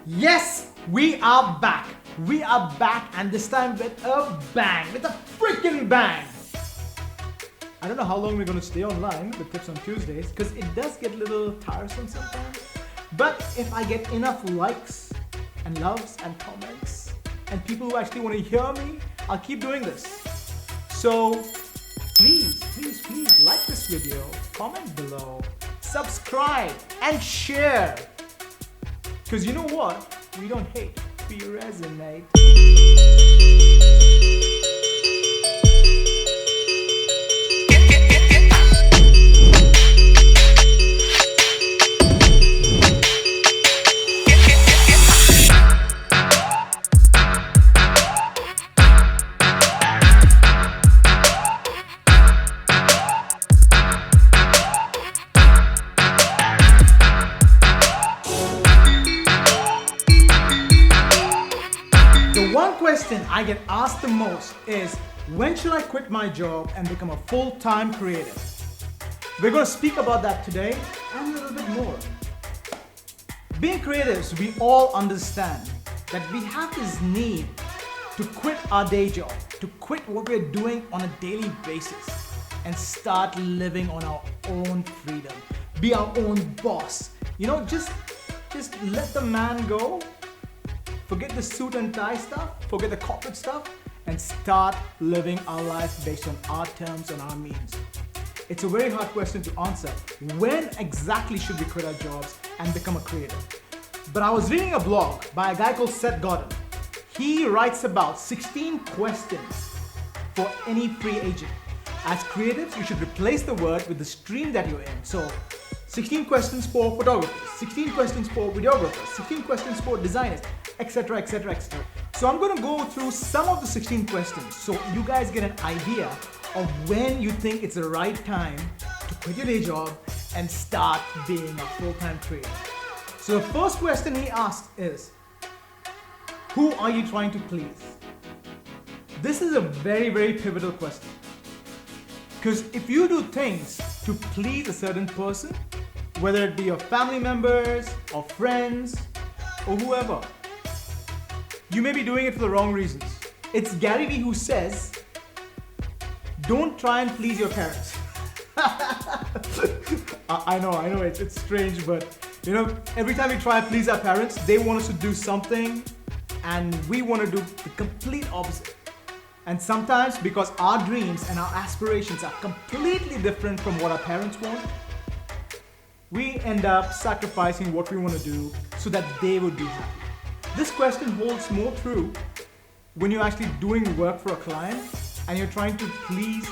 Yes, we are back. We are back, and this time with a bang, with a freaking bang. I don't know how long we're going to stay online with tips on Tuesdays because it does get a little tiresome sometimes. But if I get enough likes and loves and comments and people who actually want to hear me, I'll keep doing this. So please like this video, comment below, subscribe and share. Because you know what? We don't hate, we resonate. One question I get asked the most is, when should I quit my job and become a full-time creative? We're going to speak about that today and a little bit more. Being creatives, we all understand that we have this need to quit our day job, to quit what we're doing on a daily basis and start living on our own freedom, be our own boss. You know, just let the man go. Forget the suit and tie stuff, forget the corporate stuff, and start living our life based on our terms and our means. It's a very hard question to answer. When exactly should we quit our jobs and become a creative? But I was reading a blog by a guy called Seth Godin. He writes about 16 questions for any free agent. As creatives, you should replace the word with the stream that you're in. So 16 questions for photographers, 16 questions for videographers, 16 questions for designers, etc, etc, etc. So I'm going to go through some of the 16 questions so you guys get an idea of when you think it's the right time to quit your day job and start being a full-time creative. So the first question he asked is, who are you trying to please? This is a very, very pivotal question. Because if you do things to please a certain person, whether it be your family members or friends or whoever, you may be doing it for the wrong reasons. It's Gary Vee who says, don't try and please your parents. I know, it's strange, but you know, every time we try and please our parents, they want us to do something and we want to do the complete opposite. And sometimes because our dreams and our aspirations are completely different from what our parents want, we end up sacrificing what we want to do so that they would be happy. This question holds more true when you're actually doing work for a client and you're trying to please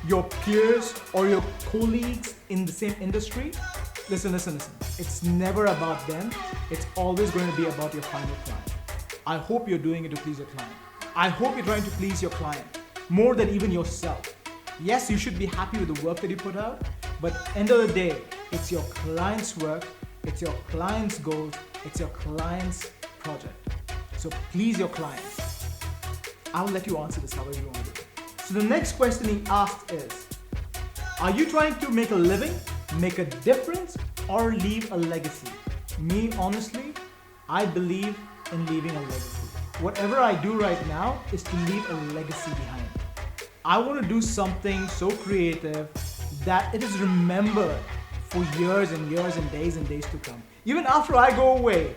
your peers or your colleagues in the same industry. Listen. It's never about them. It's always going to be about your final client. I hope you're doing it to please your client. I hope you're trying to please your client more than even yourself. Yes, you should be happy with the work that you put out, but end of the day, it's your client's work, it's your client's goals, it's your client's project. So please your clients. I'll let you answer this however you want to do it. So the next question he asked is, are you trying to make a living, make a difference, or leave a legacy? Me, honestly, I believe in leaving a legacy. Whatever I do right now is to leave a legacy behind. I want to do something so creative that it is remembered for years and years and days to come. Even after I go away,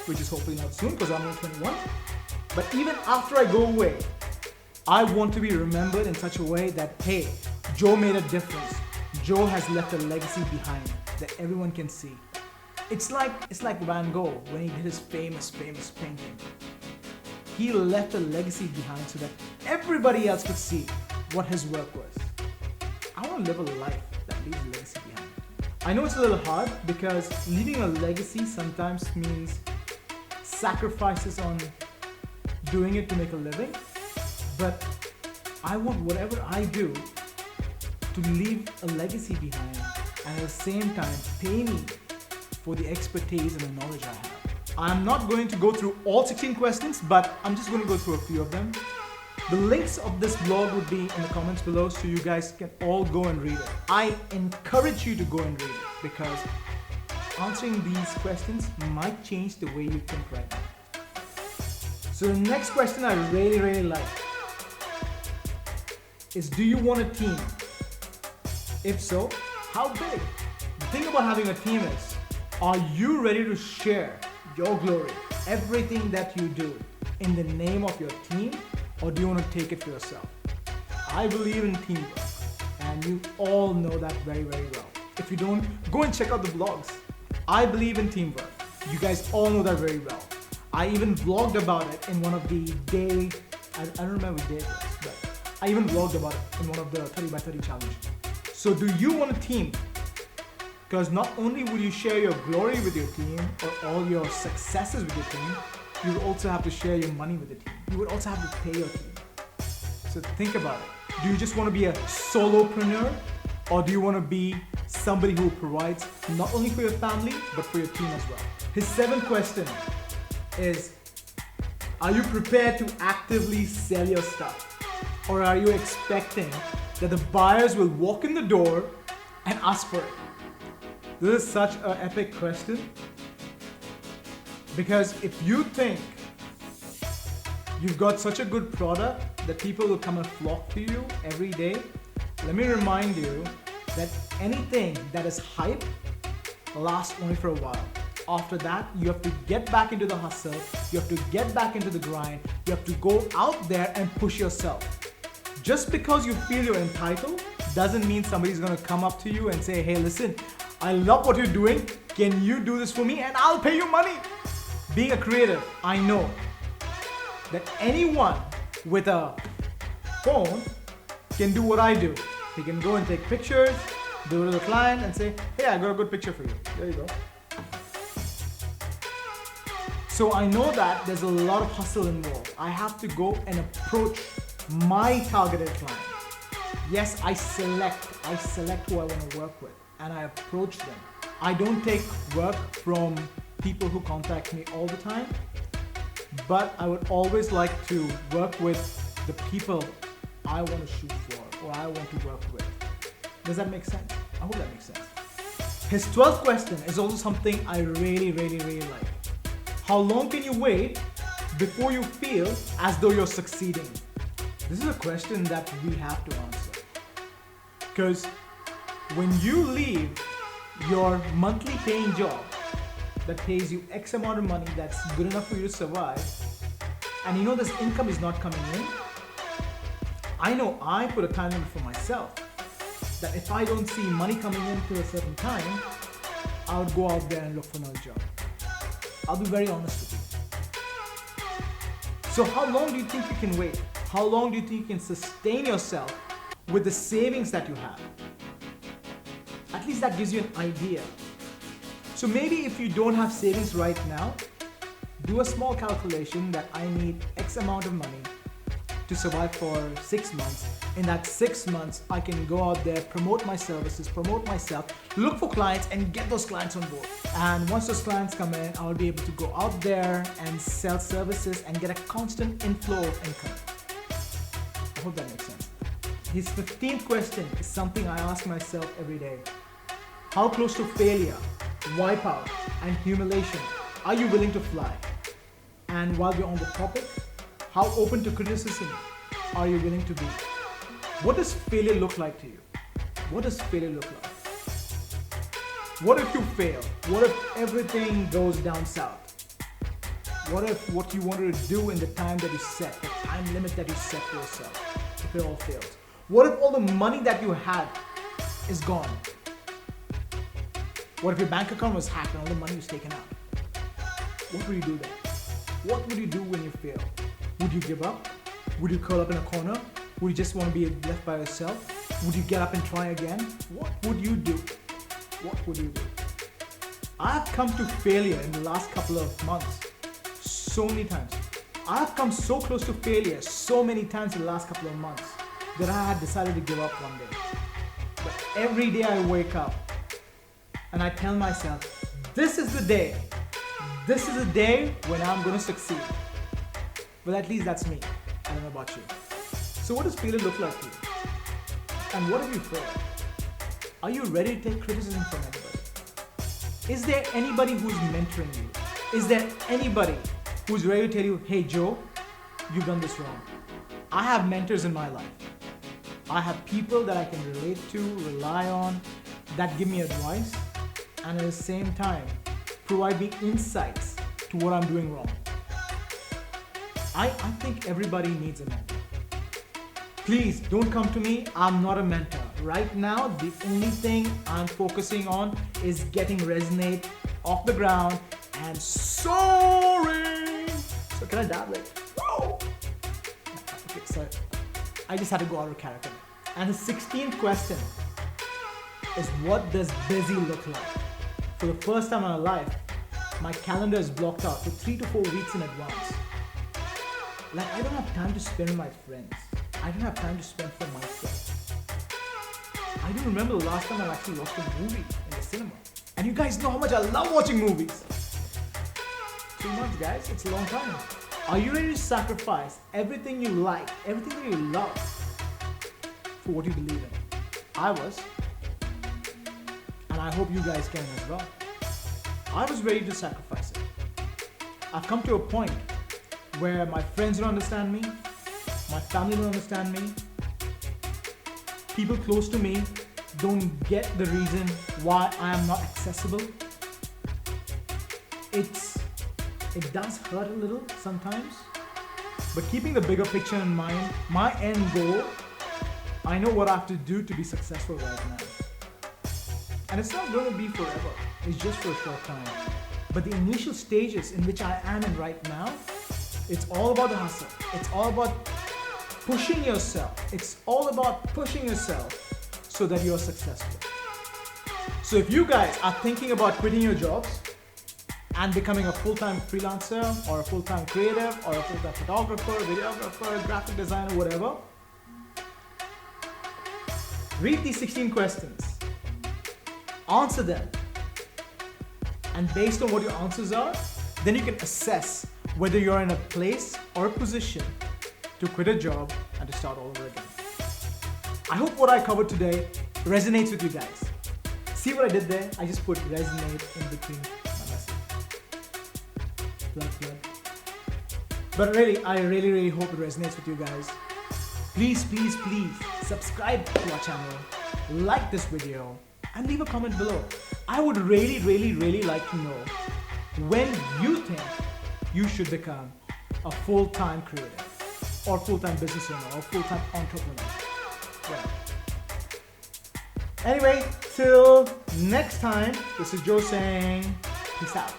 which is hopefully not soon because I'm only 21, but even after I go away, I want to be remembered in such a way that, hey, Joe made a difference. Joe has left a legacy behind that everyone can see. It's like Van Gogh when he did his famous painting. He left a legacy behind so that everybody else could see what his work was. I want to live a life that leaves a legacy behind. I know it's a little hard because leaving a legacy sometimes means sacrifices on doing it to make a living, but I want whatever I do to leave a legacy behind and at the same time pay me for the expertise and the knowledge I have. I'm not going to go through all 16 questions, but I'm just going to go through a few of them. The links of this blog would be in the comments below so you guys can all go and read it. I encourage you to go and read it because answering these questions might change the way you think right now. So the next question I really, really like is, do you want a team? If so, how big? The thing about having a team is, are you ready to share your glory, everything that you do, in the name of your team, or do you want to take it for yourself? I believe in teamwork, and you all know that very, very well. If you don't, go and check out the vlogs. I believe in teamwork. You guys all know that very well. I even vlogged about it in one of the day, I don't remember what day it was, but I even vlogged about it in one of the 30 by 30 challenge. So do you want a team? Because not only will you share your glory with your team or all your successes with your team, you will also have to share your money with the team. You would also have to pay your team. So think about it. Do you just want to be a solopreneur, or do you want to be somebody who provides not only for your family, but for your team as well? His 7th question is, are you prepared to actively sell your stuff? Or are you expecting that the buyers will walk in the door and ask for it? This is such an epic question, because if you think you've got such a good product that people will come and flock to you every day, let me remind you that anything that is hype lasts only for a while. After that, you have to get back into the hustle, you have to get back into the grind, you have to go out there and push yourself. Just because you feel you're entitled doesn't mean somebody's gonna come up to you and say, hey, listen, I love what you're doing, can you do this for me and I'll pay you money. Being a creative, I know that anyone with a phone can do what I do. He can go and take pictures, go to the client and say, hey, I got a good picture for you. There you go. So I know that there's a lot of hustle involved. I have to go and approach my targeted client. Yes, I select who I want to work with and I approach them. I don't take work from people who contact me all the time, but I would always like to work with the people I want to shoot for or I want to work with. Does that make sense? I hope that makes sense. His 12th question is also something I really, really, really like. How long can you wait before you feel as though you're succeeding? This is a question that we have to answer. Because when you leave your monthly paying job that pays you X amount of money that's good enough for you to survive, and you know this income is not coming in, I know I put a time limit for myself that if I don't see money coming in to a certain time, I would go out there and look for another job. I'll be very honest with you. So how long do you think you can wait? How long do you think you can sustain yourself with the savings that you have? At least that gives you an idea. So maybe if you don't have savings right now, do a small calculation that I need X amount of money to survive for 6 months. In that 6 months, I can go out there, promote my services, promote myself, look for clients and get those clients on board. And once those clients come in, I'll be able to go out there and sell services and get a constant inflow of income. I hope that makes sense. His 15th question is something I ask myself every day. How close to failure, wipeout, and humiliation are you willing to fly? And while we're on the topic, how open to criticism are you willing to be? What does failure look like to you? What does failure look like? What if you fail? What if everything goes down south? What if what you wanted to do in the time that you set, the time limit that you set for yourself, if it all fails? What if all the money that you had is gone? What if your bank account was hacked and all the money was taken out? What would you do then? What would you do when you fail? Would you give up? Would you curl up in a corner? Would you just want to be left by yourself? Would you get up and try again? What would you do? What would you do? I've come to failure in the last couple of months so many times. I've come so close to failure so many times in the last couple of months that I had decided to give up one day. But every day I wake up and I tell myself, this is the day. This is the day when I'm going to succeed. Well, at least that's me. I don't know about you. So what does failure look like to you? And what if you fail? Are you ready to take criticism from anybody? Is there anybody who's mentoring you? Is there anybody who's ready to tell you, hey Joe, you've done this wrong? I have mentors in my life. I have people that I can relate to, rely on, that give me advice, and at the same time, provide me insights to what I'm doing wrong. I think everybody needs a mentor. Please don't come to me, I'm not a mentor. Right now, the only thing I'm focusing on is getting Resonate off the ground and soaring. So can I dab like, whoa? Okay, so I just had to go out of character. And the 16th question is, what does busy look like? For the first time in my life, my calendar is blocked out for 3 to 4 weeks in advance. Like, I don't have time to spend with my friends. I don't have time to spend for myself. I don't remember the last time I actually watched a movie in the cinema. And you guys know how much I love watching movies. 3 months, guys, it's a long time. Are you ready to sacrifice everything you like, everything that you love for what you believe in? I was. And I hope you guys can as well. I was ready to sacrifice it. I've come to a point where my friends don't understand me, my family don't understand me, people close to me don't get the reason why I am not accessible. It does hurt a little sometimes, but keeping the bigger picture in mind, my end goal, I know what I have to do to be successful right now. And it's not going to be forever, it's just for a short time. But the initial stages in which I am in right now, it's all about the hustle. It's all about pushing yourself. It's all about pushing yourself so that you're successful. So if you guys are thinking about quitting your jobs and becoming a full-time freelancer or a full-time creative or a full-time photographer, videographer, graphic designer, whatever, read these 16 questions, answer them, and based on what your answers are, then you can assess whether you're in a place or a position to quit a job and to start all over again. I hope what I covered today resonates with you guys. See what I did there? I just put resonate in between my message. Plug. But really, I really hope it resonates with you guys. Please subscribe to our channel, like this video, and leave a comment below. I would really like to know when you think you should become a full-time creative or full-time business owner or full-time entrepreneur. Well, anyway, till next time, this is Joe saying peace out.